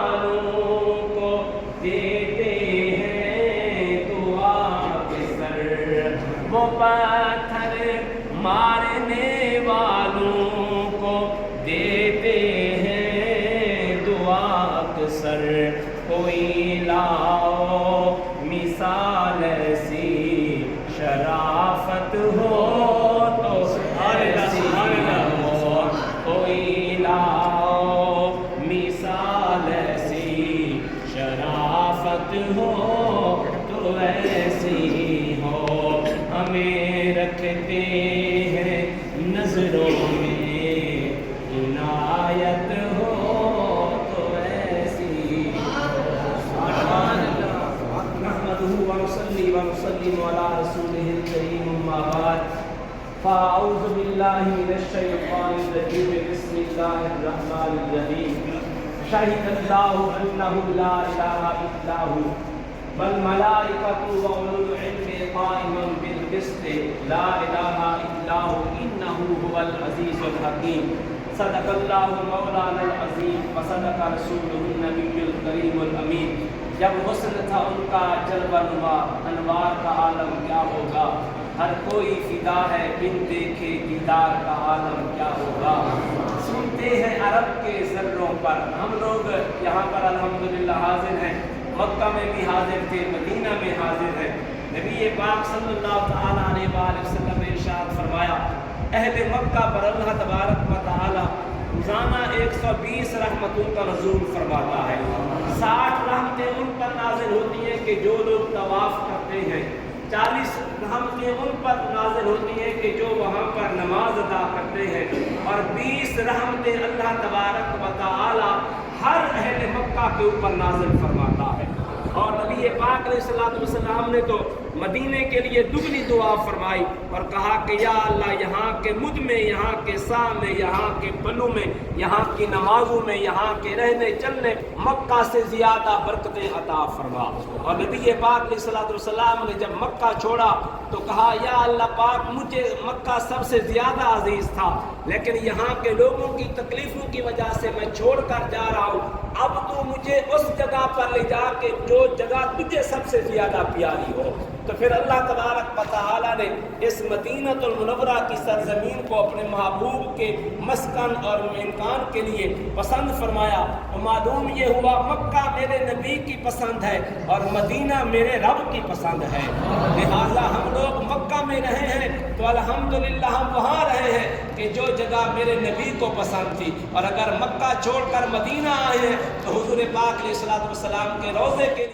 والوں کو دیتے ہیں دعا کے سر، وہ پتھر مارنے والوں کو دیتے ہیں دعا کے سر۔ کوئی لاؤ مثال ایسی شرافت ہو تو ایسی ہو، کوئی لاؤ مثال ایسی شرافت ہو تو ایسی ہو، ہمیں رکھتے ہیں نظروں میں عنایت ہو تو ایسی ہو۔ نحمدہ ونصلی ونسلم علی رسولہ الکریم، اما بعد فاعوذ باللہ من الشیطان الرجیم، بسم اللہ الرحمن الرحیم۔ شہد اللہ انہ لا الہ الا ھو والملائکۃ واولو العلم قائما بالقسط لا الہ الا ھو انہ ھو العزیز الحکیم۔ صدق اللہ مولانا العظیم وصدق رسولہ النبی الکریم الامین۔ جب حسن تھا ان کا جلوہ نما، انوار کا عالم کیا ہوگا، ہر کوئی فدا ہے بن دیکھے دیدار کا عالم کیا ہوگا۔ سنتے ہیں عرب کے ذروں پر، ہم لوگ یہاں پر الحمدللہ حاضر ہیں، مکہ میں بھی حاضر تھے، مدینہ میں حاضر ہیں۔ نبی پاک صلی اللہ تعالیٰ علیہ وآلہ وسلم نے ارشاد فرمایا، اہل مکہ پر اللہ تبارک و تعالی روزانہ 120 رحمتوں کا نزول فرماتا ہے۔ 60 رحمتیں ان پر نازل ہوتی ہیں کہ جو لوگ طواف کرتے ہیں، 40 رحمتیں ان پر نازل ہوتی ہیں کہ جو وہاں پر نماز ادا کرتے ہیں، اور 20 رحمتیں اللہ تبارک و تعالی ہر اہل مکہ کے اوپر نازل فرماتا ہے۔ اور نبی پاک علیہ السلام نے تو مدینے کے لیے دگنی دعا فرمائی اور کہا کہ یا اللہ یہاں کے مد میں، یہاں کے سا میں، یہاں کے بنو میں، یہاں کی نمازوں میں، یہاں کے رہنے چلنے مکہ سے زیادہ برکتیں عطا فرما۔ اور نبی پاک علیہ السلام نے جب مکہ چھوڑا تو کہا یا اللہ پاک مجھے مکہ سب سے زیادہ عزیز تھا، لیکن یہاں کے لوگوں کی تکلیفوں کی وجہ سے میں چھوڑ کر جا رہا ہوں، اب تو مجھے اس جگہ پر لے جا کے جو جگہ تجھے سب سے زیادہ پیاری ہو۔ تو پھر اللہ تبارک و تعالی نے اس مدینہ المنورہ کی سرزمین کو اپنے محبوب کے مسکن اور مکان کے لیے پسند فرمایا۔ اور معلوم یہ ہوا مکہ میرے نبی کی پسند ہے اور مدینہ میرے رب کی پسند ہے، لہٰذا ہم لوگ مکہ میں رہے ہیں تو الحمدللہ ہم وہاں رہے ہیں کہ جو جگہ میرے نبی کو پسند تھی، اور اگر مکہ چھوڑ کر مدینہ آئے ہیں تو حضور پاک علیہ السلام کے روضے کے